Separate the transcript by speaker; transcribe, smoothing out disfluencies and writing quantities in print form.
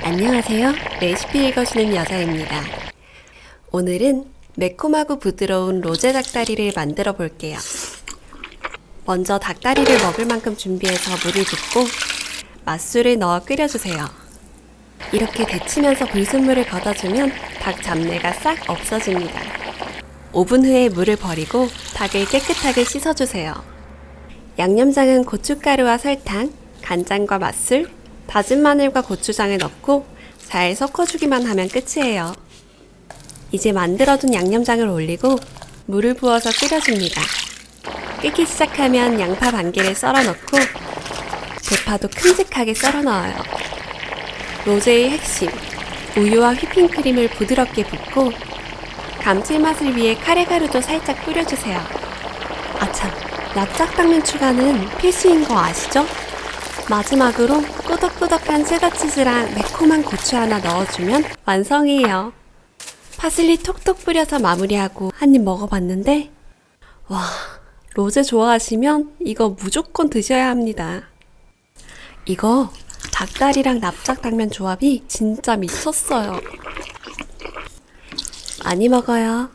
Speaker 1: 안녕하세요. 레시피 읽어주는 여자입니다. 오늘은 매콤하고 부드러운 로제 닭다리를 만들어 볼게요. 먼저 닭다리를 먹을 만큼 준비해서 물을 붓고 맛술을 넣어 끓여주세요. 이렇게 데치면서 불순물을 걷어주면 닭 잡내가 싹 없어집니다. 5분 후에 물을 버리고 닭을 깨끗하게 씻어주세요. 양념장은 고춧가루와 설탕, 간장과 맛술, 다진 마늘과 고추장을 넣고 잘 섞어주기만 하면 끝이에요. 이제 만들어둔 양념장을 올리고 물을 부어서 끓여줍니다. 끓기 시작하면 양파 반 개를 썰어 넣고 대파도 큼직하게 썰어 넣어요. 로제의 핵심, 우유와 휘핑크림을 부드럽게 붓고 감칠맛을 위해 카레가루도 살짝 뿌려주세요. 아참, 납작당면 추가는 필수인 거 아시죠? 마지막으로 꾸덕꾸덕한 체다치즈랑 매콤한 고추 하나 넣어주면 완성이에요. 파슬리 톡톡 뿌려서 마무리하고 한 입 먹어봤는데 와, 로제 좋아하시면 이거 무조건 드셔야 합니다. 이거 닭다리랑 납작당면 조합이 진짜 미쳤어요. 많이 먹어요.